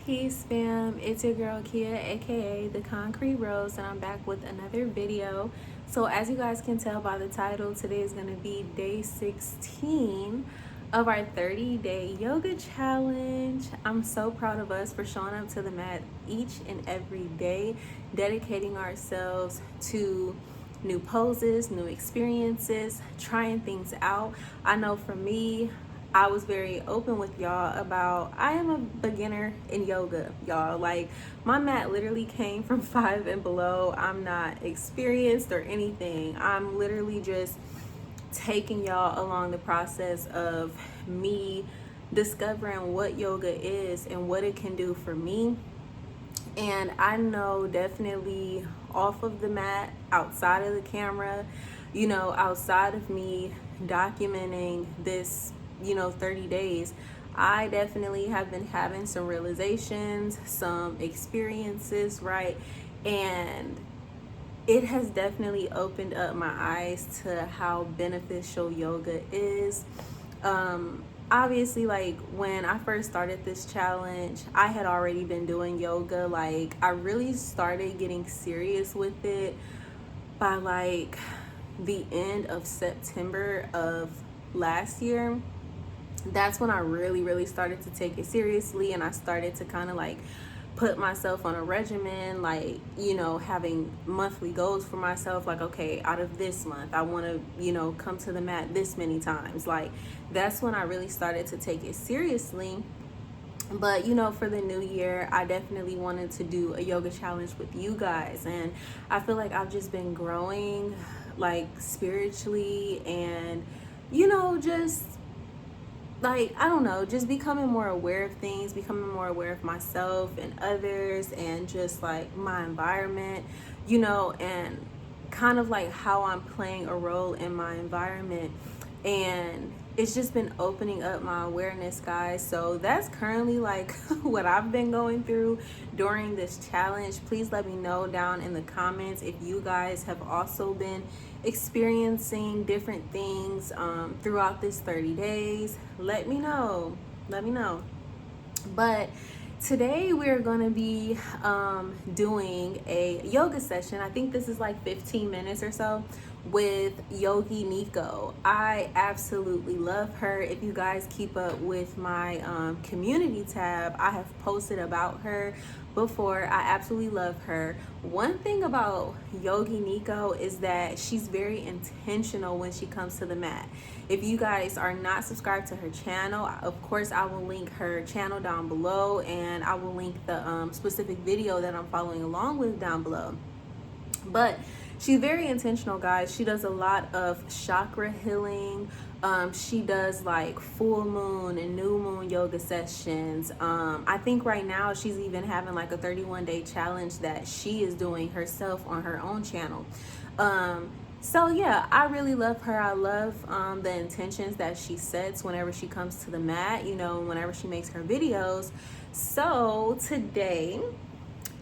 Peace fam, it's your girl Kia aka the Concrete Rose, and I'm back with another video. So as you guys can tell by the title, today is going to be day 16 of our 30-day yoga challenge. I'm so proud of us for showing up to the mat each and every day, dedicating ourselves to new poses, new experiences, trying things out. I know for me, I was very open with y'all about I am a beginner in yoga, y'all. Like, my mat literally came from 5 and below. I'm not experienced or anything. I'm literally just taking y'all along the process of me discovering what yoga is and what it can do for me. And I know definitely off of the mat, outside of the camera, outside of me documenting this 30 days, I definitely have been having some realizations, some experiences, right? And it has definitely opened up my eyes to how beneficial yoga is. Obviously, like, when I first started this challenge, I had already been doing yoga. Like, I really started getting serious with it by like the end of September of last year. That's when I really started to take it seriously, and I started to kind of like put myself on a regimen, like, having monthly goals for myself, like, okay, out of this month I want to come to the mat this many times. Like, that's when I really started to take it seriously. But for the new year, I definitely wanted to do a yoga challenge with you guys, and I feel like I've just been growing, like, spiritually, and just like, I don't know, just becoming more aware of things, becoming more aware of myself and others, and just like my environment, and kind of like how I'm playing a role in my environment. And it's just been opening up my awareness, guys. So that's currently like what I've been going through during this challenge. Please let me know down in the comments if you guys have also been experiencing different things throughout this 30 days. Let me know. But today we're going to be doing a yoga session. I think this is like 15 minutes or so with Yogi Nico. I absolutely love her. If you guys keep up with my community tab, I have posted about her before. I absolutely love her. One thing about Yogi Nico is that she's very intentional when she comes to the mat. If you guys are not subscribed to her channel, of course I will link her channel down below, and I will link the specific video that I'm following along with down below. But she's very intentional, guys. She does a lot of chakra healing. She does like full moon and new moon yoga sessions. I think right now she's even having like a 31-day challenge that she is doing herself on her own channel. So yeah, I really love her. I love the intentions that she sets whenever she comes to the mat, whenever she makes her videos. So today,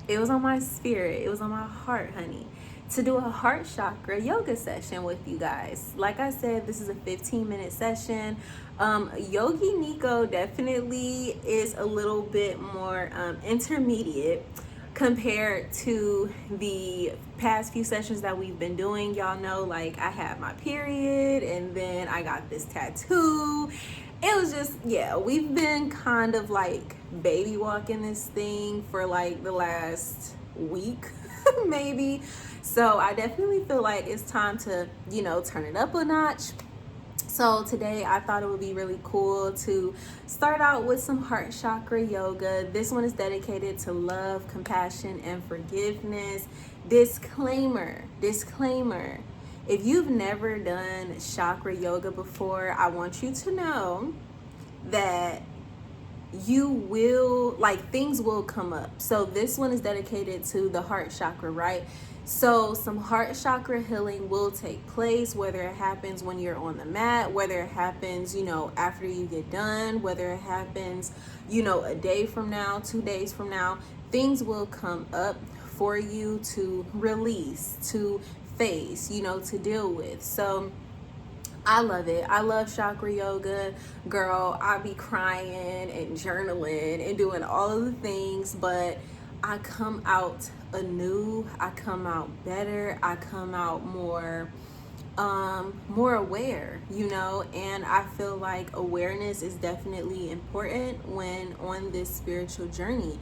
it was on my spirit, it was on my heart, honey, to do a heart chakra yoga session with you guys. Like I said, this is a 15-minute session. Yogi Nico definitely is a little bit more intermediate compared to the past few sessions that we've been doing. Y'all know, like, I had my period, and then I got this tattoo. It was just, yeah, we've been kind of like baby walking this thing for like the last week maybe. So I definitely feel like it's time to turn it up a notch. So today I thought it would be really cool to start out with some heart chakra yoga. This one is dedicated to love, compassion, and forgiveness. Disclaimer. If you've never done chakra yoga before, I want you to know that you will, like, things will come up. So this one is dedicated to the heart chakra, right? So some heart chakra healing will take place, whether it happens when you're on the mat, whether it happens, after you get done, whether it happens, a day from now, 2 days from now. Things will come up for you to release, to face, to deal with. So I love it. I love chakra yoga. Girl, I be crying and journaling and doing all of the things, but I come out anew. I come out better. I come out more aware, and I feel like awareness is definitely important when on this spiritual journey.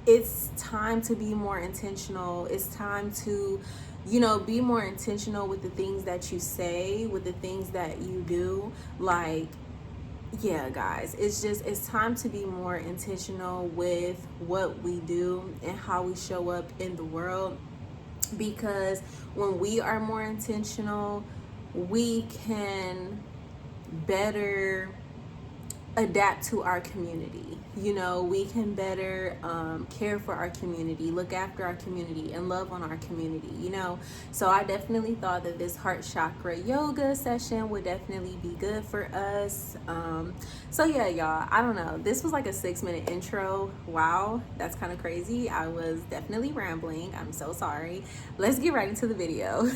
It's time to be more intentional. It's time to, be more intentional with the things that you say, with the things that you do. Like, yeah, guys, it's time to be more intentional with what we do and how we show up in the world, because when we are more intentional, we can better adapt to our community. We can better care for our community, look after our community, and love on our community. So I definitely thought that this heart chakra yoga session would definitely be good for us. So yeah, y'all, I don't know, this was like a 6-minute intro. Wow, that's kind of crazy. I was definitely rambling. I'm so sorry. Let's get right into the video.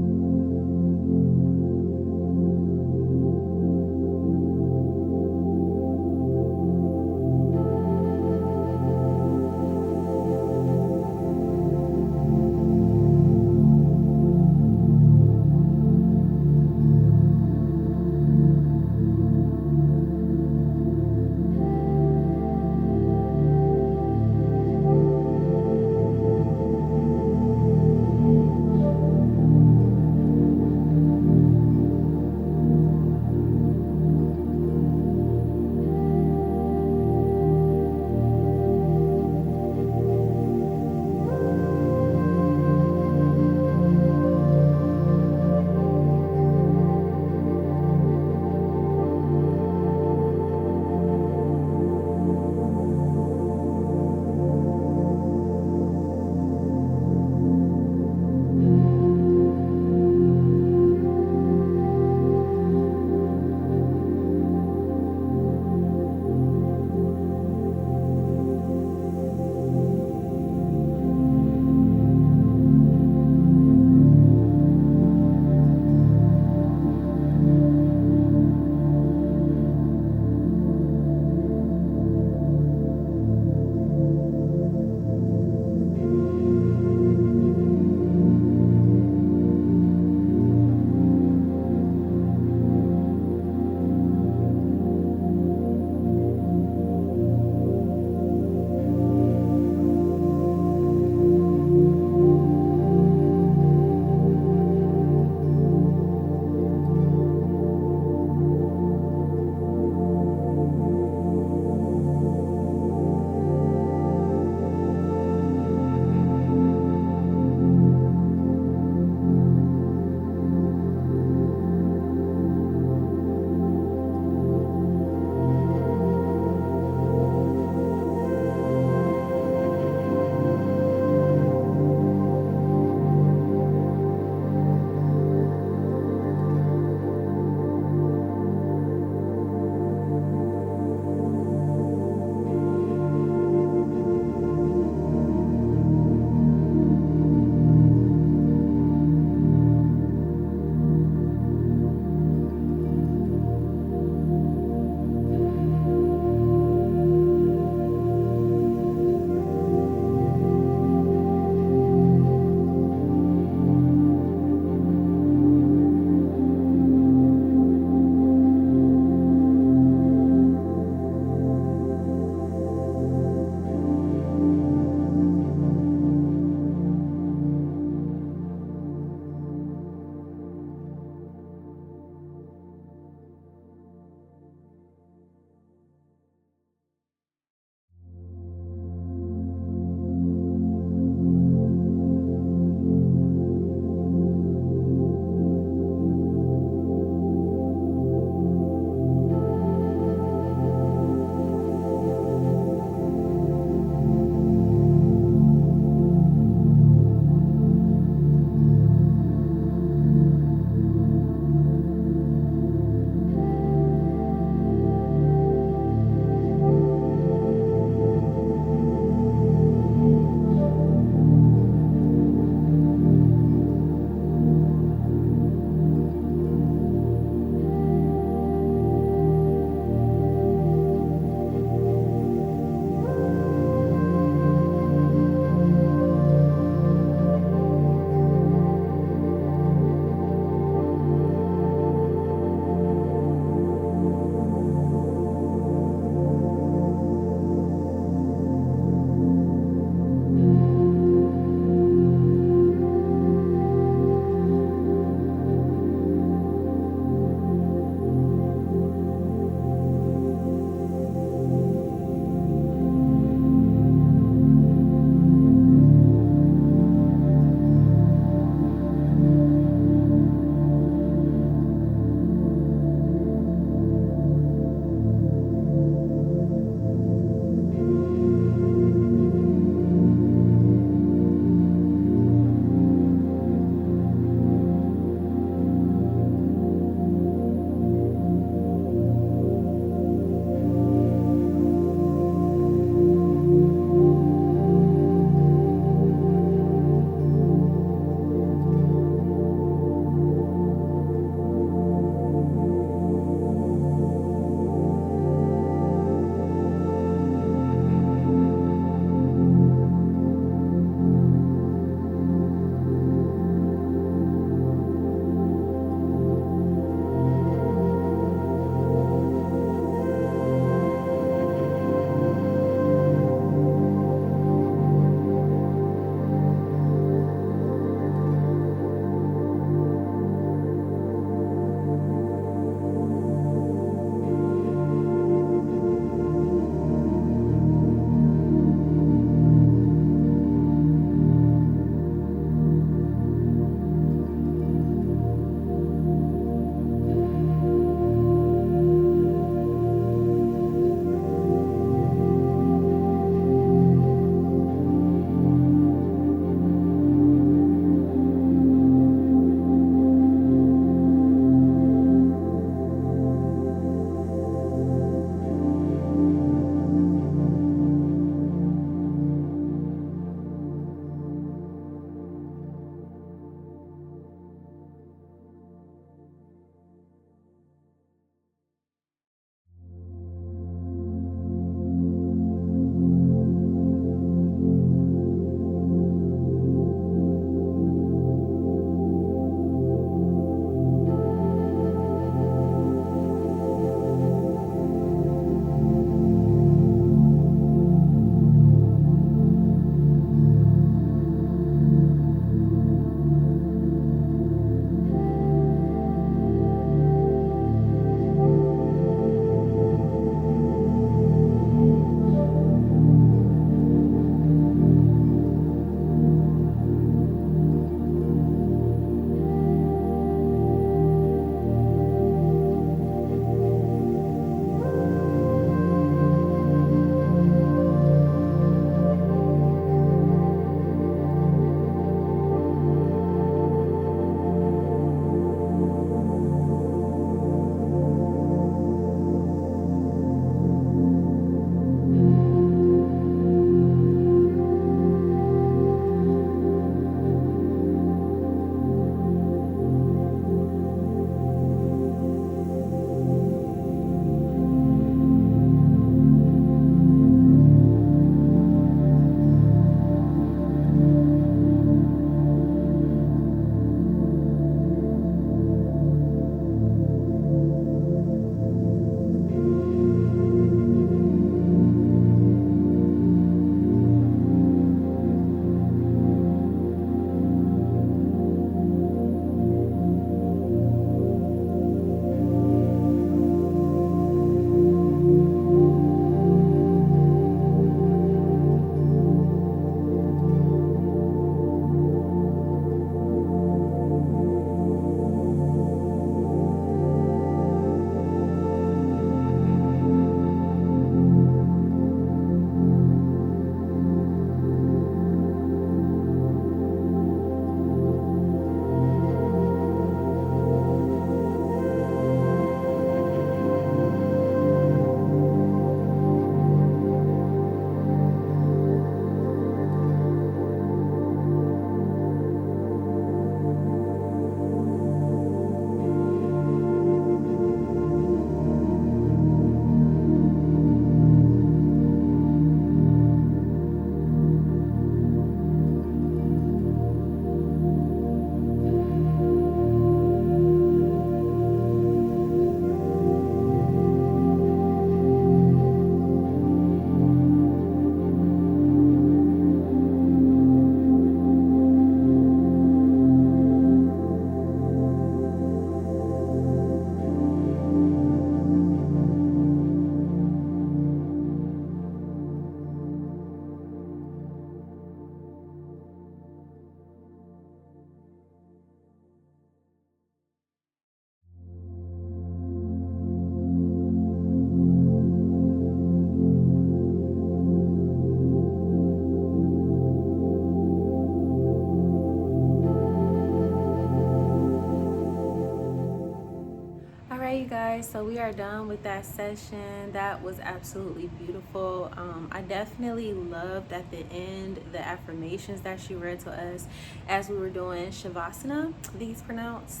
Alright, you guys, so we are done with that session. That was absolutely beautiful. I definitely loved at the end the affirmations that she read to us as we were doing Shavasana, these pronounced.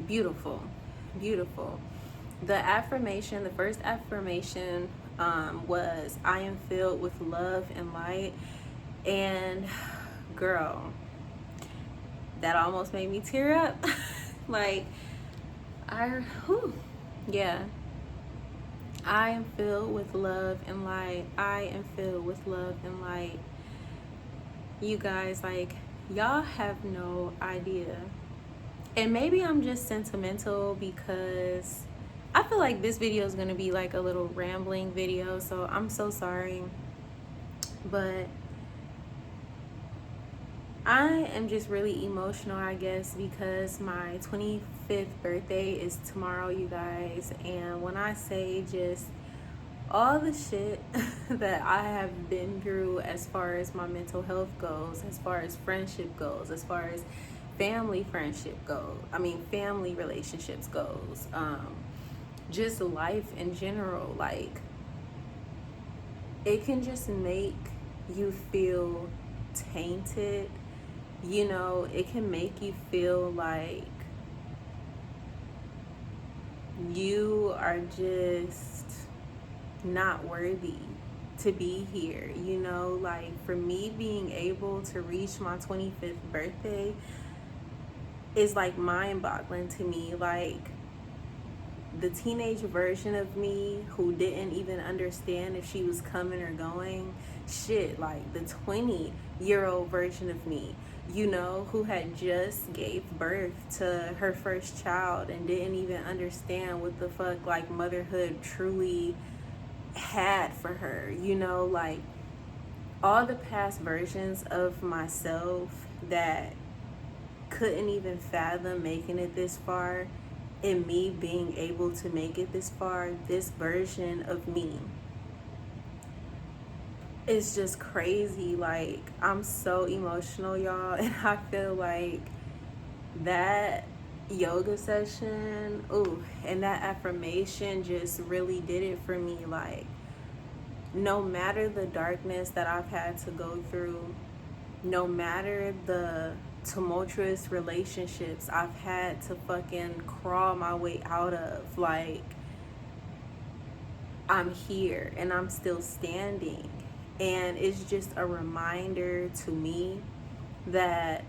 Beautiful, beautiful. The affirmation, the first affirmation was, I am filled with love and light. And girl, that almost made me tear up. Like, yeah. I am filled with love and light. I am filled with love and light. You guys, like, y'all have no idea. And maybe I'm just sentimental because I feel like this video is going to be like a little rambling video. So I'm so sorry. But I am just really emotional, I guess, because my 25th birthday is tomorrow, you guys. And when I say just all the shit that I have been through as far as my mental health goes, as far as friendship goes, as far as family relationships goes, just life in general, like, it can just make you feel tainted. You know, it can make you feel like you are just not worthy to be here. You know, like, for me, being able to reach my 25th birthday is like mind-boggling to me. Like, the teenage version of me who didn't even understand if she was coming or going, shit, like the 20-year-old version of me, you know, who had just gave birth to her first child and didn't even understand what the fuck, like, motherhood truly had for her, you know, like, all the past versions of myself that couldn't even fathom making it this far, and me being able to make it this far, this version of me is just crazy. Like, I'm so emotional, y'all. And I feel like that yoga session, and that affirmation just really did it for me. Like, no matter the darkness that I've had to go through, no matter the tumultuous relationships I've had to fucking crawl my way out of, like, I'm here and I'm still standing. And it's just a reminder to me that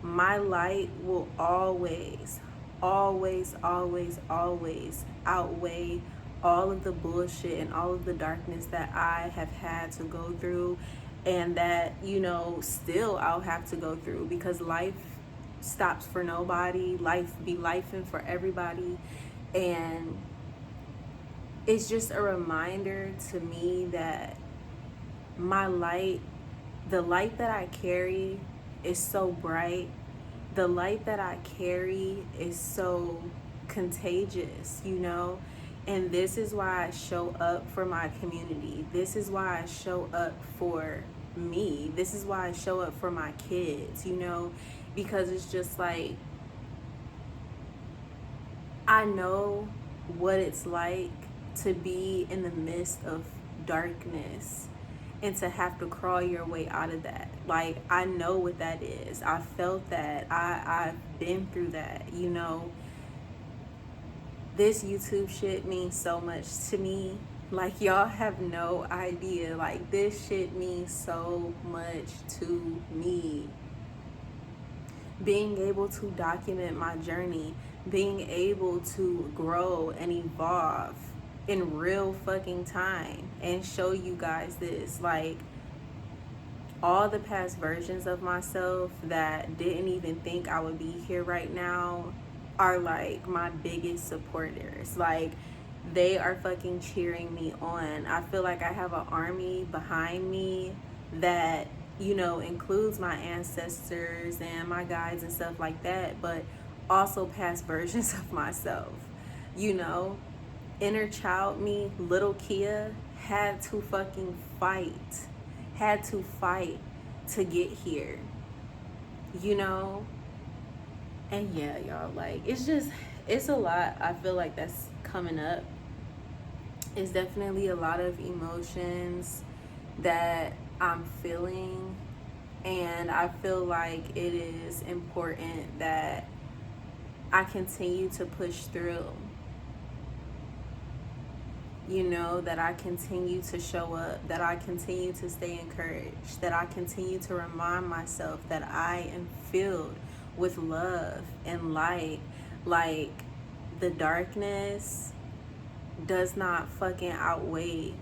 my light will always, always, always, always outweigh all of the bullshit and all of the darkness that I have had to go through, and that, you know, still I'll have to go through, because life stops for nobody. Life be lifing for everybody. And it's just a reminder to me that my light, the light that I carry, is so bright. The light that I carry is so contagious, you know? And this is why I show up for my community. This is why I show up for me. This is why I show up for my kids, you know? Because it's just like, I know what it's like to be in the midst of darkness and to have to crawl your way out of that. Like, I know what that is. I felt that. I've been through that, you know? This YouTube shit means so much to me. Like, y'all have no idea. Like, this shit means so much to me. Being able to document my journey, being able to grow and evolve in real fucking time and show you guys this. Like, all the past versions of myself that didn't even think I would be here right now are like my biggest supporters. Like, they are fucking cheering me on. I feel like I have an army behind me that, you know, includes my ancestors and my guides and stuff like that, but also past versions of myself. You know, inner child me, little Kia, had to fucking fight, to get here, you know? And yeah, y'all, like, it's just, It's a lot, I feel like, that's coming up. It's definitely a lot of emotions that I'm feeling, and I feel like it is important that I continue to push through. You know, that I continue to show up, that I continue to stay encouraged, that I continue to remind myself that I am filled with love and light. Like, the darkness does not fucking outweigh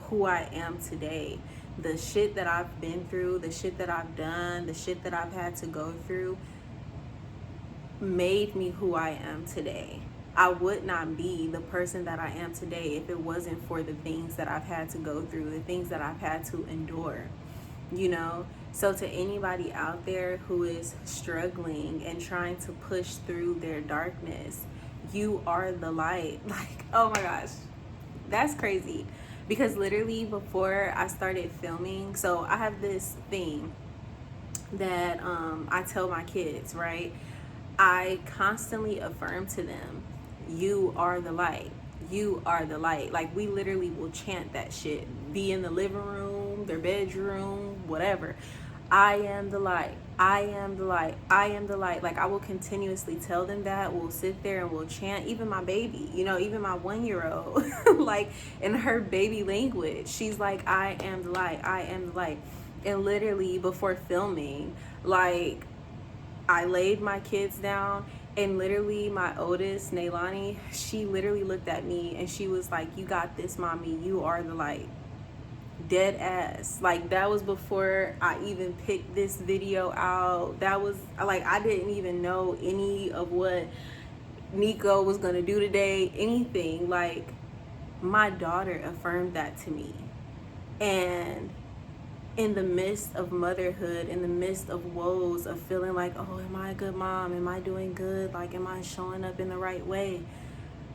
who I am today. The shit that I've been through, the shit that I've done, the shit that I've had to go through made me who I am today. I would not be the person that I am today if it wasn't for the things that I've had to go through, the things that I've had to endure, you know? So to anybody out there who is struggling and trying to push through their darkness, you are the light. Like, oh my gosh, that's crazy. Because literally before I started filming, so I have this thing that I tell my kids, right? I constantly affirm to them, you are the light. You are the light. Like, we literally will chant that shit. Be in the living room, their bedroom, whatever. I am the light. I am the light. I am the light. Like, I will continuously tell them that. We'll sit there and we'll chant. Even my baby, you know, even my 1-year-old, like, in her baby language, she's like, I am the light. I am the light. And literally before filming, like, I laid my kids down, and literally my oldest, Nailani, she literally looked at me and she was like, you got this, mommy. You are the light. Dead ass. Like, that was before I even picked this video out. That was like, I didn't even know any of what Nico was gonna do today, anything. Like, my daughter affirmed that to me. And in the midst of motherhood, in the midst of woes, of feeling like, oh, am I a good mom? Am I doing good? Like, am I showing up in the right way?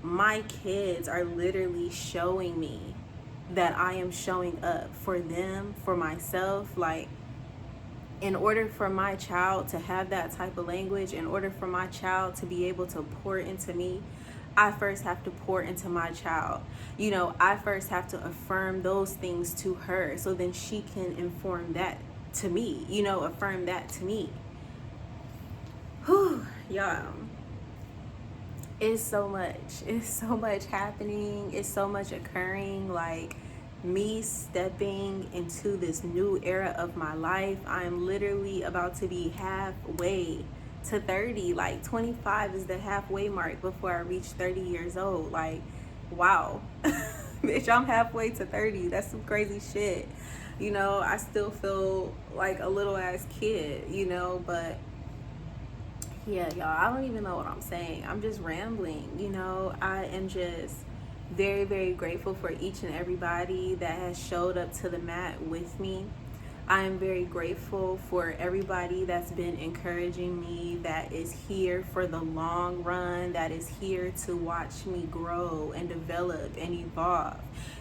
My kids are literally showing me that I am showing up for them, for myself. Like, in order for my child to have that type of language, in order for my child to be able to pour into me, I first have to pour into my child. You know, I first have to affirm those things to her, so then she can inform that to me, you know, affirm that to me. Whew, y'all. It's so much happening. It's so much occurring. Like, me stepping into this new era of my life. I'm literally about to be halfway to 30. Like, 25 is the halfway mark before I reach 30 years old. Like, wow. Bitch, I'm halfway to 30. That's some crazy shit. You know, I still feel like a little ass kid, you know, but yeah, y'all, I don't even know what I'm saying. I'm just rambling, you know. I am just very, very grateful for each and everybody that has showed up to the mat with me. I am very grateful for everybody that's been encouraging me, that is here for the long run, that is here to watch me grow and develop and evolve.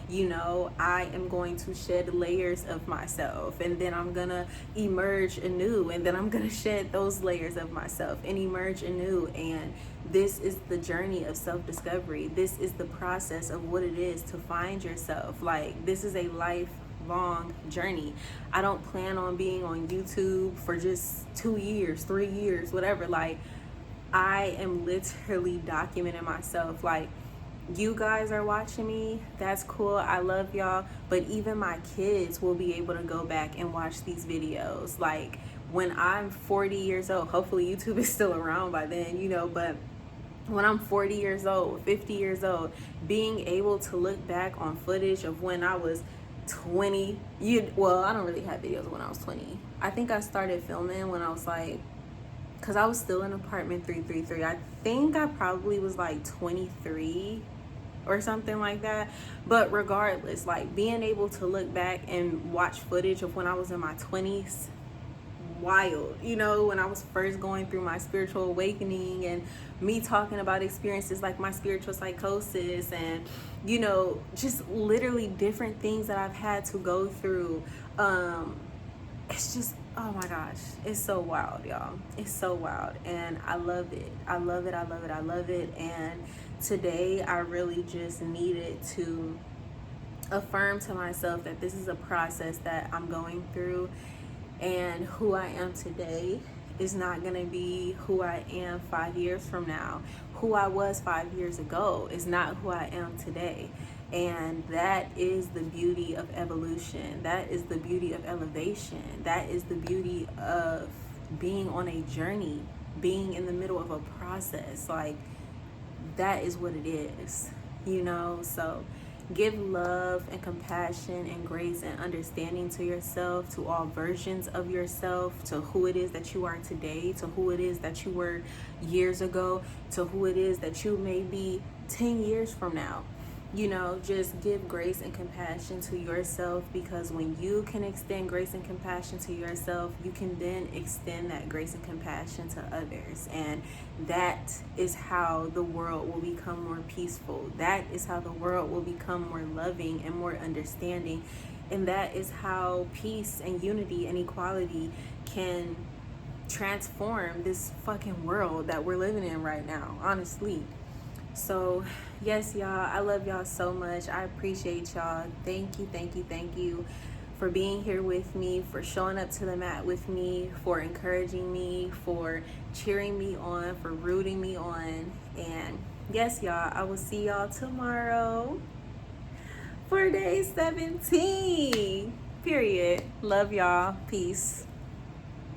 You know, I am going to shed layers of myself, and then I'm gonna emerge anew, and then I'm gonna shed those layers of myself and emerge anew. And this is the journey of self-discovery. This is the process of what it is to find yourself. Like, this is a lifelong journey. I don't plan on being on YouTube for just 2 years, 3 years, whatever. Like, I am literally documenting myself. Like, you guys are watching me, that's cool, I love y'all, but even my kids will be able to go back and watch these videos. Like, when I'm 40 years old, hopefully YouTube is still around by then, you know, but when I'm 40 years old, 50 years old, being able to look back on footage of when I was 20, well, I don't really have videos when I was 20. I think I started filming when I was like, because I was still in apartment 333. I think I probably was like 23 or something like that. But regardless, like, being able to look back and watch footage of when I was in my 20s, wild, you know, when I was first going through my spiritual awakening, and me talking about experiences like my spiritual psychosis, and, you know, just literally different things that I've had to go through. It's just oh my gosh, it's so wild, y'all. It's so wild, and I love it. I love it. I love it. I love it. And today I really just needed to affirm to myself that this is a process that I'm going through, and who I am today is not going to be who I am 5 years from now. Who I was 5 years ago is not who I am today. And that is the beauty of evolution. That is the beauty of elevation. That is the beauty of being on a journey, being in the middle of a process. Like, that is what it is, you know? So give love and compassion and grace and understanding to yourself, to all versions of yourself, to who it is that you are today, to who it is that you were years ago, to who it is that you may be 10 years from now. You know, just give grace and compassion to yourself, because when you can extend grace and compassion to yourself, you can then extend that grace and compassion to others. And that is how the world will become more peaceful. That is how the world will become more loving and more understanding. And that is how peace and unity and equality can transform this fucking world that we're living in right now, honestly. So yes, y'all, I love y'all so much. I appreciate y'all. Thank you, thank you, thank you for being here with me, for showing up to the mat with me, for encouraging me, for cheering me on, for rooting me on. And yes, y'all, I will see y'all tomorrow for day 17. Period. Love y'all. Peace.